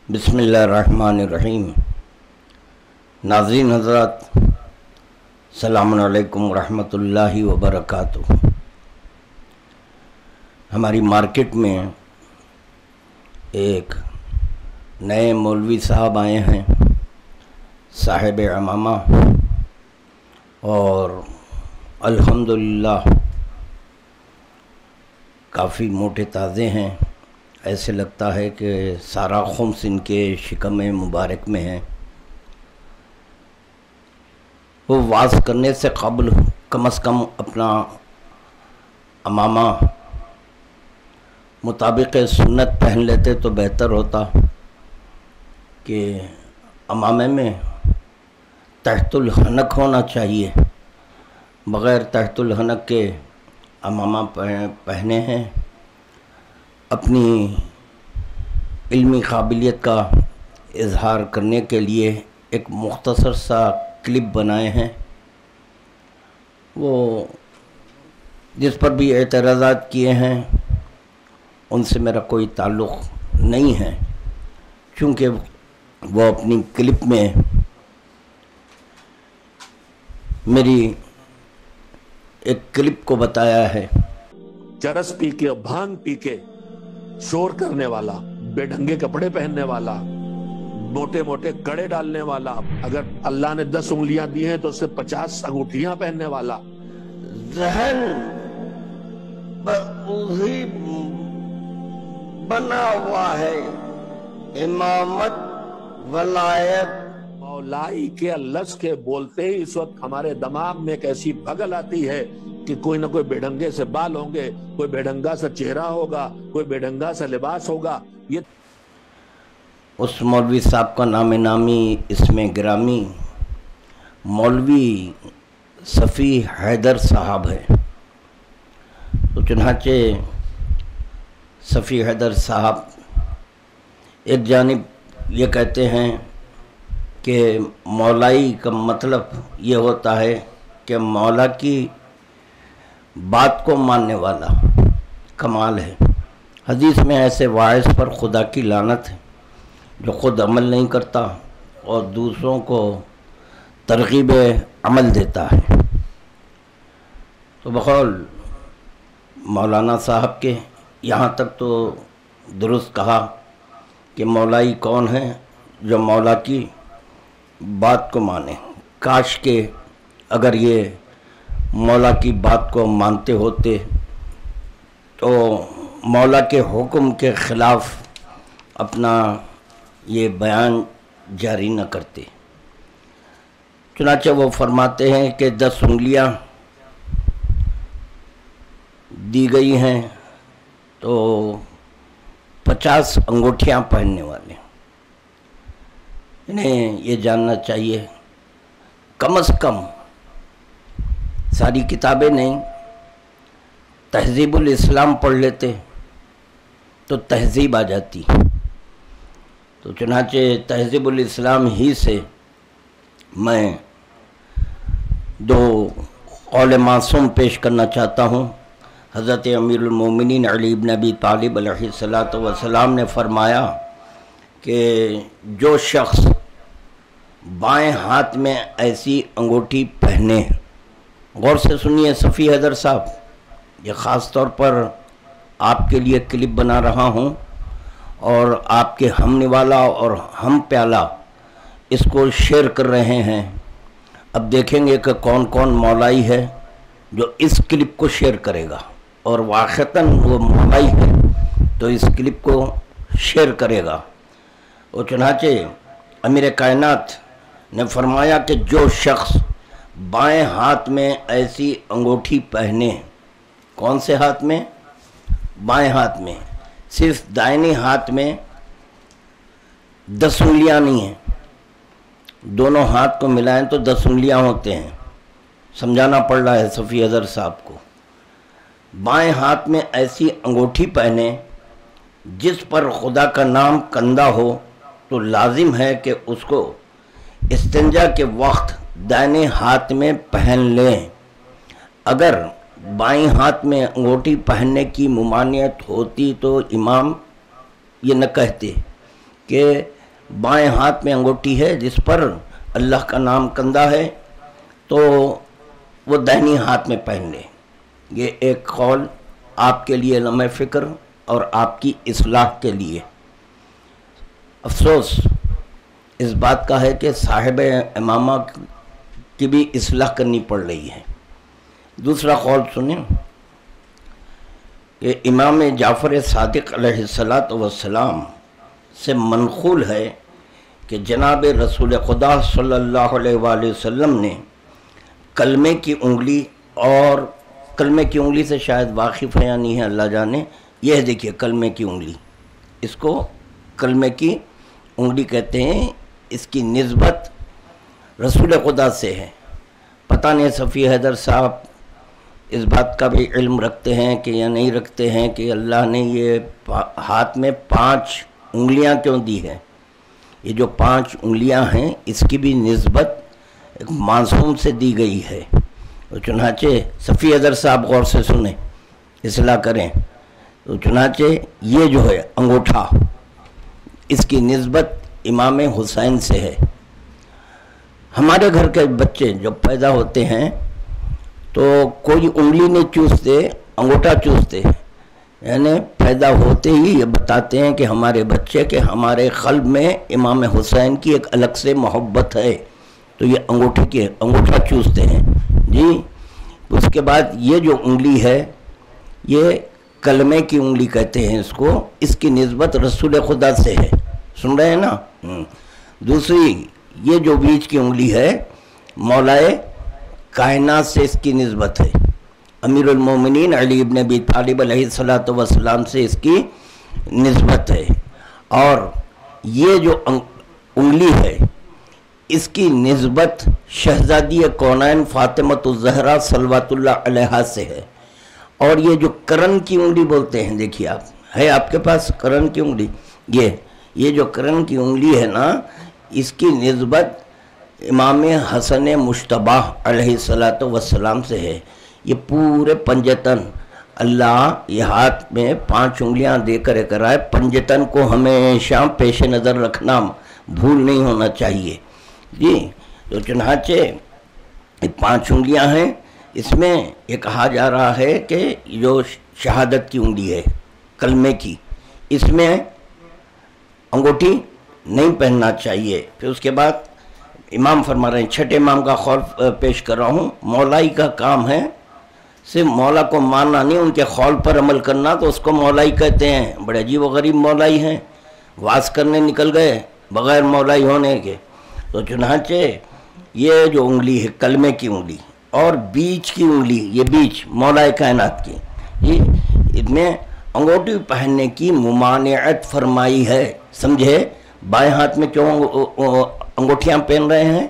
بسم اللہ الرحمن الرحیم۔ ناظرین حضرات، السلام علیکم ورحمۃ اللہ وبرکاتہ۔ ہماری مارکیٹ میں ایک نئے مولوی صاحب آئے ہیں، صاحب عمامہ، اور الحمدللہ کافی موٹے تازے ہیں۔ ایسے لگتا ہے کہ سارا خمس ان کے شکم مبارک میں ہے۔ وہ واز کرنے سے قبل کم از کم اپنا عمامہ مطابق سنت پہن لیتے تو بہتر ہوتا کہ عمامے میں تحت الحنک ہونا چاہیے۔ بغیر تحت الحنک کے عمامہ پہنے ہیں۔ اپنی علمی قابلیت کا اظہار کرنے کے لیے ایک مختصر سا کلپ بنائے ہیں۔ وہ جس پر بھی اعتراضات کیے ہیں ان سے میرا کوئی تعلق نہیں ہے، چونکہ وہ اپنی کلپ میں میری ایک کلپ کو بتایا ہے۔ چرس پی کے بھانگ پی کے شور کرنے والا، بے ڈھنگے کپڑے پہننے والا، موٹے موٹے کڑے ڈالنے والا، اگر اللہ نے 10 انگلیاں دی ہیں تو اس سے 50 انگوٹھیاں پہننے والا، ذہن وہی بنا ہوا ہے امامت ولایت۔ مولائی کے لفظ کے بولتے ہی اس وقت ہمارے دماغ میں ایک ایسی بھگل آتی ہے کہ کوئی نہ کوئی بے ڈھنگے سے بال ہوں گے، کوئی بے ڈھنگا سا چہرہ ہوگا، کوئی بے ڈھنگا سا لباس ہوگا۔ یہ اس مولوی صاحب کا نام نامی اسم گرامی مولوی صفی حیدر صاحب ہے۔ تو چنانچہ صفی حیدر صاحب ایک جانب یہ کہتے ہیں کہ مولائی کا مطلب یہ ہوتا ہے کہ مولا کی بات کو ماننے والا، کمال ہے۔ حدیث میں ایسے واعظ پر خدا کی لعنت ہے جو خود عمل نہیں کرتا اور دوسروں کو ترغیب عمل دیتا ہے۔ تو بقول مولانا صاحب کے یہاں تک تو درست کہا کہ مولائی کون ہے؟ جو مولا کی بات کو مانے۔ کاش کہ اگر یہ مولا کی بات کو مانتے ہوتے تو مولا کے حکم کے خلاف اپنا یہ بیان جاری نہ کرتے۔ چنانچہ وہ فرماتے ہیں کہ 10 انگلیاں دی گئی ہیں تو 50 انگوٹھیاں پہننے والے۔ انہیں یہ جاننا چاہیے کم از کم ساری کتابیں نہیں، تہذیب الاسلام پڑھ لیتے تو تہذیب آ جاتی۔ تو چنانچہ تہذیب الاسلام ہی سے میں 2 قول معصوم پیش کرنا چاہتا ہوں۔ حضرت امیر المومنین علی بن ابی طالب علیہ السلام نے فرمایا کہ جو شخص بائیں ہاتھ میں ایسی انگوٹھی پہنے، غور سے سنیے صفی حیدر صاحب، یہ خاص طور پر آپ کے لیے کلپ بنا رہا ہوں اور آپ کے ہم نوالا اور ہم پیالہ اس کو شیئر کر رہے ہیں۔ اب دیکھیں گے کہ کون کون مولائی ہے جو اس کلپ کو شیئر کرے گا، اور واقعتاً وہ مولائی ہے تو اس کلپ کو شیئر کرے گا۔ اور چنانچہ امیر کائنات نے فرمایا کہ جو شخص بائیں ہاتھ میں ایسی انگوٹھی پہنے، کون سے ہاتھ میں؟ بائیں ہاتھ میں، صرف دائنی ہاتھ میں 10 انگلیاں نہیں ہیں، دونوں ہاتھ کو ملائیں تو 10 انگلیاں ہوتے ہیں۔ سمجھانا پڑ رہا ہے صفی حیدر صاحب کو۔ بائیں ہاتھ میں ایسی انگوٹھی پہنے جس پر خدا کا نام کندہ ہو تو لازم ہے کہ اس کو استنجا کے وقت دائنے ہاتھ میں پہن لیں۔ اگر بائیں ہاتھ میں انگوٹھی پہننے کی ممانعت ہوتی تو امام یہ نہ کہتے کہ بائیں ہاتھ میں انگوٹھی ہے جس پر اللہ کا نام کندہ ہے تو وہ دہنی ہاتھ میں پہن لیں. یہ ایک قول آپ کے لیے لمحہ فکر اور آپ کی اصلاح کے لیے. افسوس اس بات کا ہے کہ صاحب امامہ کی بھی اصلاح کرنی پڑ رہی ہے. دوسرا قول سنیں کہ امام جعفر صادق علیہ السلام سے منقول ہے کہ جناب رسول خدا صلی اللہ علیہ وآلہ وسلم نے کلمے کی انگلی، اور کلمے کی انگلی سے شاید واقف ہے یا نہیں ہے اللہ جانے. یہ دیکھیے کلمے کی انگلی، اس کو کلمے کی انگلی کہتے ہیں. اس کی نسبت رسول خدا سے ہے. پتہ نہیں صفی حیدر صاحب اس بات کا بھی علم رکھتے ہیں کہ یا نہیں رکھتے ہیں کہ اللہ نے یہ ہاتھ میں 5 انگلیاں کیوں دی ہے. یہ جو 5 انگلیاں ہیں اس کی بھی نسبت ایک معصوم سے دی گئی ہے. تو چنانچہ صفی حیدر صاحب غور سے سنیں، اصلاح کریں. تو چنانچہ یہ جو ہے انگوٹھا، اس کی نسبت امام حسین سے ہے. ہمارے گھر کے بچے جب پیدا ہوتے ہیں تو کوئی انگلی نہیں چوستے، انگوٹھا چوستے. یعنی پیدا ہوتے ہی یہ بتاتے ہیں کہ ہمارے بچے کہ ہمارے قلب میں امام حسین کی ایک الگ سے محبت ہے، تو یہ انگوٹھا چوستے ہیں جی. اس کے بعد یہ جو انگلی ہے یہ کلمے کی انگلی کہتے ہیں اس کو. اس کی نسبت رسول خدا سے ہے. سن رہے ہیں نا. دوسری یہ جو بیچ کی انگلی ہے مولائے کائنات سے اس کی نسبت ہے. امیر المومنین علی ابن ابی طالب علیہ السلام سے اس کی نسبت ہے. اور یہ جو انگلی ہے اس کی نسبت شہزادی کونین فاطمۃ الزہرا صلوات اللہ علیہا سے ہے. اور یہ جو کرن کی انگلی بولتے ہیں، دیکھیے آپ ہے آپ کے پاس کرن کی انگلی، یہ جو کرن کی انگلی ہے نا، اس کی نسبت امام حسن مشتبہ علیہ السلام سے ہے. یہ پورے پنجتن اللہ یہ ہاتھ میں 5 انگلیاں دے کر کرائے. پنجتن کو ہمیشہ پیش نظر رکھنا، بھول نہیں ہونا چاہیے جی. تو چنانچہ یہ 5 انگلیاں ہیں. اس میں یہ کہا جا رہا ہے کہ جو شہادت کی انگلی ہے کلمے کی، اس میں انگوٹھی نہیں پہننا چاہیے. پھر اس کے بعد امام فرما رہے ہیں، چھٹے امام کا قول پیش کر رہا ہوں. مولائی کا کام ہے صرف مولا کو ماننا نہیں، ان کے قول پر عمل کرنا، تو اس کو مولائی کہتے ہیں. بڑے عجیب و غریب مولائی ہیں، واز کرنے نکل گئے بغیر مولائی ہونے کے. تو چنانچہ یہ جو انگلی ہے کلمے کی انگلی، اور بیچ کی انگلی، یہ بیچ مولائے کائنات کی، اس میں انگوٹھی پہننے کی ممانعت فرمائی ہے. سمجھے بائیں ہاتھ میں کیوں انگوٹھیاں پہن رہے ہیں؟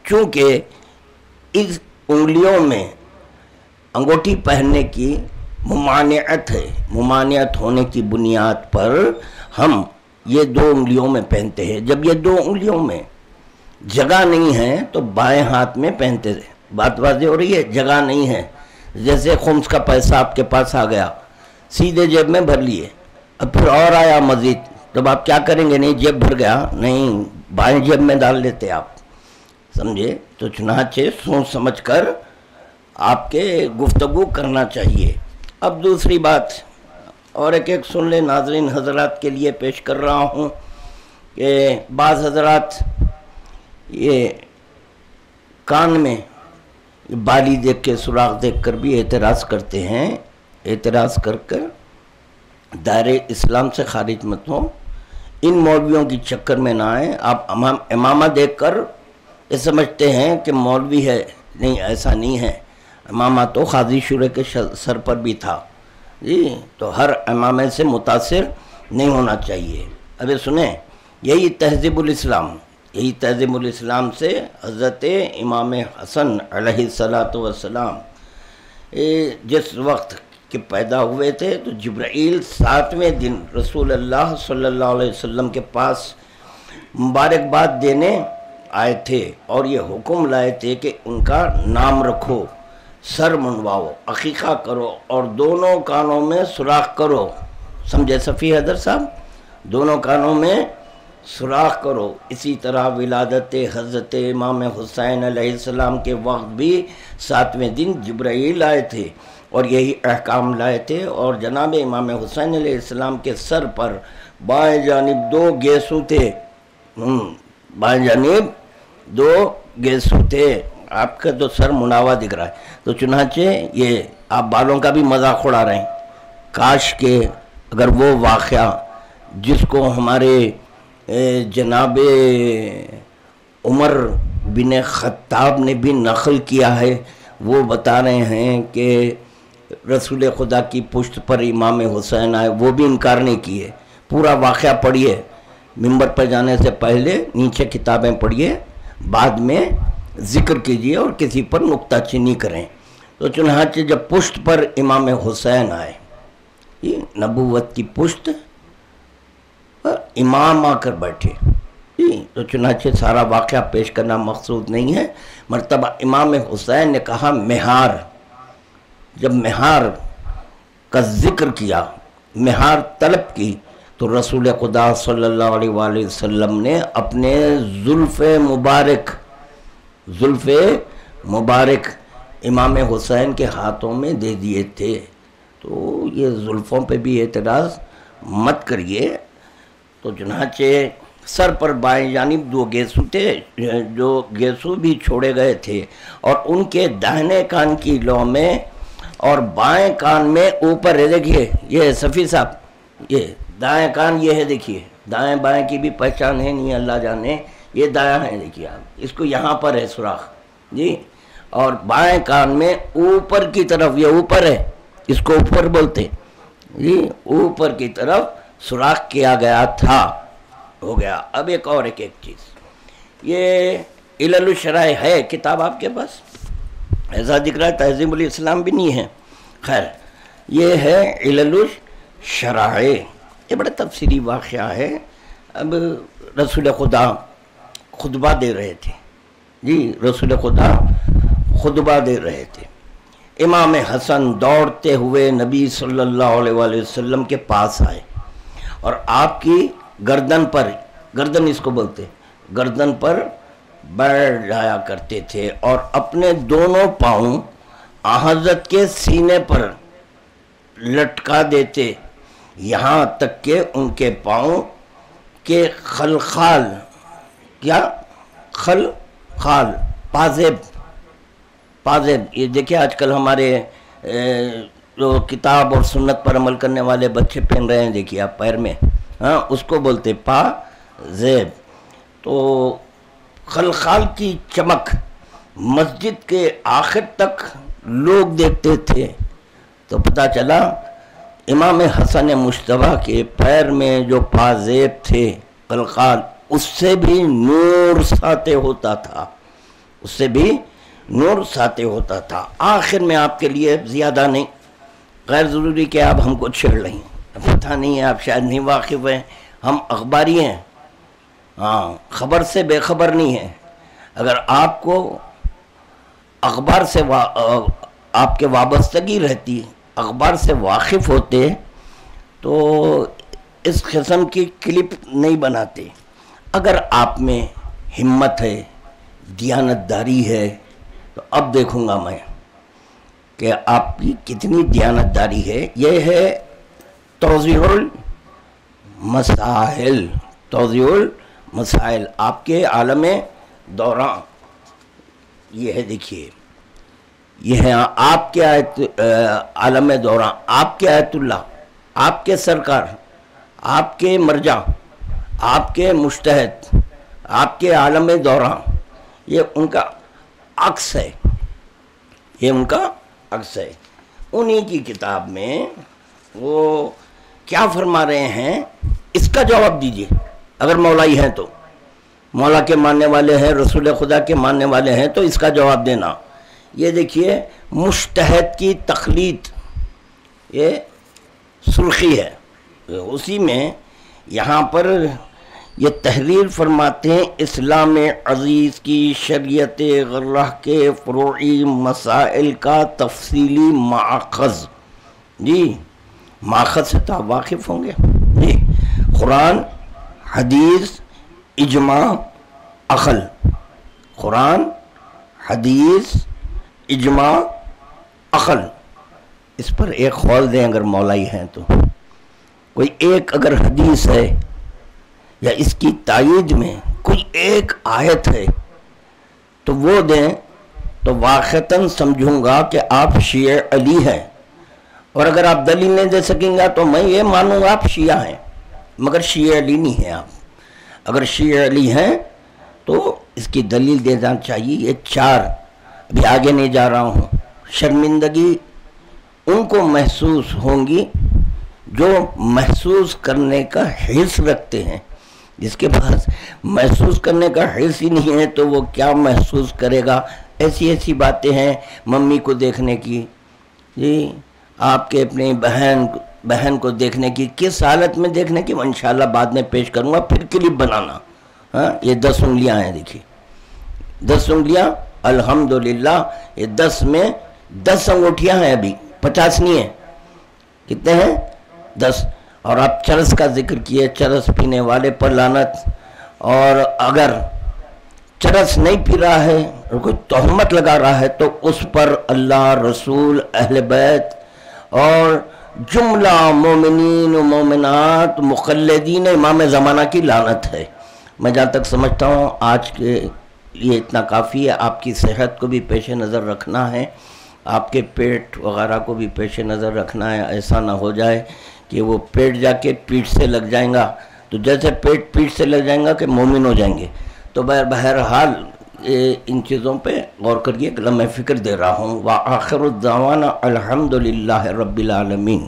چونکہ اس انگلیوں میں انگوٹھی پہننے کی ممانعت ہے. ممانعت ہونے کی بنیاد پر ہم یہ 2 انگلیوں میں پہنتے ہیں. جب یہ 2 انگلیوں میں جگہ نہیں ہے تو بائیں ہاتھ میں پہنتے ہیں. بات واضح ہو رہی ہے؟ جگہ نہیں ہے. جیسے خمس کا پیسہ آپ کے پاس آ گیا، سیدھے جیب میں بھر لیے، اب پھر اور آیا مزید، تب آپ کیا کریں گے؟ نہیں جیب بھر گیا، نہیں بائیں جیب میں ڈال لیتے آپ. سمجھے؟ تو چنانچہ سوچ سمجھ کر آپ کے گفتگو کرنا چاہیے. اب دوسری بات اور ایک سن لیں ناظرین حضرات کے لیے پیش کر رہا ہوں کہ بعض حضرات یہ کان میں بالی دیکھ کے سوراخ دیکھ کر بھی اعتراض کرتے ہیں. اعتراض کر کر دائرہ اسلام سے خارج مت ہو، ان مولویوں کی چکر میں نہ آئیں. آپ امامہ دیکھ کر یہ سمجھتے ہیں کہ مولوی ہے، نہیں ایسا نہیں ہے. امامہ تو قاضی شورے کے سر پر بھی تھا جی. تو ہر امامے سے متاثر نہیں ہونا چاہیے. ابھی سنیں، یہی تہذیب الاسلام، یہی تہذیب الاسلام سے حضرت امام حسن علیہ السلام جس وقت کہ پیدا ہوئے تھے تو جبرائیل 7ویں دن رسول اللہ صلی اللہ علیہ وسلم کے پاس مبارکباد دینے آئے تھے اور یہ حکم لائے تھے کہ ان کا نام رکھو، سر منڈواؤ، عقیقہ کرو اور دونوں کانوں میں سوراخ کرو. سمجھے صفی حیدر صاحب؟ دونوں کانوں میں سراخ کرو۔ اسی طرح ولادت حضرت امام حسین علیہ السلام کے وقت بھی 7ویں دن جبرائیل آئے تھے اور یہی احکام لائے تھے، اور جناب امام حسین علیہ السلام کے سر پر بائیں جانب 2 گیسو تھے، بائیں جانب 2 گیسو تھے۔ آپ کا تو سر مناوا دکھ رہا ہے، تو چنانچہ یہ آپ بالوں کا بھی مذاق اڑا رہے ہیں۔ کاش کہ اگر وہ واقعہ جس کو ہمارے جناب عمر بن خطاب نے بھی نقل کیا ہے، وہ بتا رہے ہیں کہ رسول خدا کی پشت پر امام حسین آئے، وہ بھی انکار نہیں کیے۔ پورا واقعہ پڑھیے، ممبر پر جانے سے پہلے نیچے کتابیں پڑھیے، بعد میں ذکر کیجیے اور کسی پر نکتہ چینی کریں۔ تو چنانچہ جب پشت پر امام حسین آئے، یہ نبوت کی پشت پر امام آ کر بیٹھے، تو چنانچہ سارا واقعہ پیش کرنا مقصود نہیں ہے۔ مرتبہ امام حسین نے کہا مہار، جب مہار کا ذکر کیا، مہار طلب کی، تو رسول خدا صلی اللہ علیہ وآلہ وسلم نے اپنے زلف مبارک امام حسین کے ہاتھوں میں دے دیے تھے۔ تو یہ زلفوں پہ بھی اعتراض مت کریے۔ تو چنانچہ سر پر بائیں جانب 2 گیسو تھے، جو گیسو بھی چھوڑے گئے تھے، اور ان کے داہنے کان کی لو میں اور بائیں کان میں اوپر ہے، دیکھیے یہ صفی صاحب، یہ دائیں کان یہ ہے، دیکھیے دائیں بائیں کی بھی پہچان ہے نہیں، اللہ جانے، یہ دایاں ہے، دیکھیے آپ اس کو یہاں پر ہے سوراخ جی، اور بائیں کان میں اوپر کی طرف، یہ اوپر ہے، اس کو اوپر بولتے جی، اوپر کی طرف سوراخ کیا گیا تھا، ہو گیا۔ اب ایک چیز، یہ علل الشرائع ہے کتاب آپ کے پاس؟ ایسا دکھ رہا ہے تہذیب الاسلام بھی نہیں ہے، خیر یہ ہے علل الشرائع، یہ بڑا تفصیلی واقعہ ہے۔ اب رسول خدا خطبہ دے رہے تھے جی، رسول خدا خطبہ دے رہے تھے، امام حسن دوڑتے ہوئے نبی صلی اللہ علیہ وآلہ وسلم کے پاس آئے اور آپ کی گردن پر، گردن اس کو بولتے، گردن پر بیٹھ جایا کرتے تھے اور اپنے دونوں پاؤں حضرت کے سینے پر لٹکا دیتے، یہاں تک کہ ان کے پاؤں کے خلخال، کیا خلخال، پازیب، یہ دیکھیں آج کل ہمارے جو کتاب اور سنت پر عمل کرنے والے بچے پہن رہے ہیں، دیکھیے آپ پیر میں، ہاں اس کو بولتے پازیب۔ تو خلخال کی چمک مسجد کے آخر تک لوگ دیکھتے تھے، تو پتہ چلا امام حسن مجتبیٰ کے پیر میں جو پازیب تھے خلخال، اس سے بھی نور ساطع ہوتا تھا، اس سے بھی نور ساطع ہوتا تھا۔ آخر میں آپ کے لیے زیادہ نہیں، غیر ضروری کہ آپ ہم کو چھیڑ لیں، پتہ نہیں ہے آپ شاید نہیں واقف ہیں، ہم اخباری ہیں، ہاں خبر سے بے خبر نہیں ہیں۔ اگر آپ کو اخبار سے آپ کے وابستگی رہتی، اخبار سے واقف ہوتے، تو اس قسم کی کلپ نہیں بناتے۔ اگر آپ میں ہمت ہے، دیانتداری ہے، تو اب دیکھوں گا میں کہ آپ کی کتنی دیانتداری ہے۔ یہ ہے توضیح المسائل، توضیح المسائل آپ کے عالم دوران، یہ ہے دیکھیے، یہ ہے آپ کے عالم دوران، آپ کے آیت اللہ، آپ کے سرکار، آپ کے مرجع، آپ کے مجتہد، آپ کے عالم دوران، یہ ان کا عکس ہے، یہ ان کا عکس ہے۔ انہی کی کتاب میں وہ کیا فرما رہے ہیں، اس کا جواب دیجئے، اگر مولائی ہیں تو، مولا کے ماننے والے ہیں، رسول خدا کے ماننے والے ہیں، تو اس کا جواب دینا۔ یہ دیکھیے مجتہد کی تخلیط، یہ سرخی ہے، اسی میں یہاں پر یہ تحریر فرماتے ہیں، اسلام عزیز کی شریعت غرہ کے فروعی مسائل کا تفصیلی ماخذ، جی ماخذ سے تو آپ واقف ہوں گے جی، قرآن، حدیث، اجماع عقل، قرآن حدیث اجماع عقل، اس پر ایک قول دیں اگر مولائی ہیں تو، کوئی ایک اگر حدیث ہے یا اس کی تائید میں کوئی ایک آیت ہے تو وہ دیں، تو واقعتاً سمجھوں گا کہ آپ شیعہ علی ہیں، اور اگر آپ دلیل نہیں دے سکیں گا تو میں یہ مانوں گا آپ شیعہ ہیں، مگر شیعہ علی نہیں ہیں آپ۔ اگر شیعہ علی ہیں تو اس کی دلیل دینا چاہیے۔ یہ چار، ابھی آگے نہیں جا رہا ہوں، شرمندگی ان کو محسوس ہوں گی جو محسوس کرنے کا حرص رکھتے ہیں۔ جس کے پاس محسوس کرنے کا حرص ہی نہیں ہے تو وہ کیا محسوس کرے گا؟ ایسی ایسی باتیں ہیں ممی کو دیکھنے کی، جی آپ کے اپنی بہن کو دیکھنے کی، کس حالت میں دیکھنے کی، وہ انشاءاللہ بعد میں پیش کروں گا، پھر کلپ بنانا۔ ہاں یہ 10 انگلیاں ہیں، دیکھیے 10 انگلیاں الحمدللہ، یہ 10 میں 10 انگوٹھیاں ہیں، ابھی 50 نہیں ہیں، کتنے ہیں؟ 10۔ اور آپ چرس کا ذکر کیے، چرس پینے والے پر لعنت، اور اگر چرس نہیں پی رہا ہے اور کوئی تہمت لگا رہا ہے تو اس پر اللہ، رسول، اہل بیت اور جملہ مومنین و مومنات مقلدین امام زمانہ کی لعنت ہے۔ میں جہاں تک سمجھتا ہوں آج کے یہ اتنا کافی ہے۔ آپ کی صحت کو بھی پیش نظر رکھنا ہے، آپ کے پیٹ وغیرہ کو بھی پیش نظر رکھنا ہے، ایسا نہ ہو جائے کہ وہ پیٹ جا کے پیٹ سے لگ جائیں گا، تو جیسے پیٹ سے لگ جائیں گا کہ مومن ہو جائیں گے۔ تو بہرحال ان چیزوں پہ غور کریے، لمحہ فکر دے رہا ہوں۔ وآخر الدعوانا الحمدللہ رب العالمین۔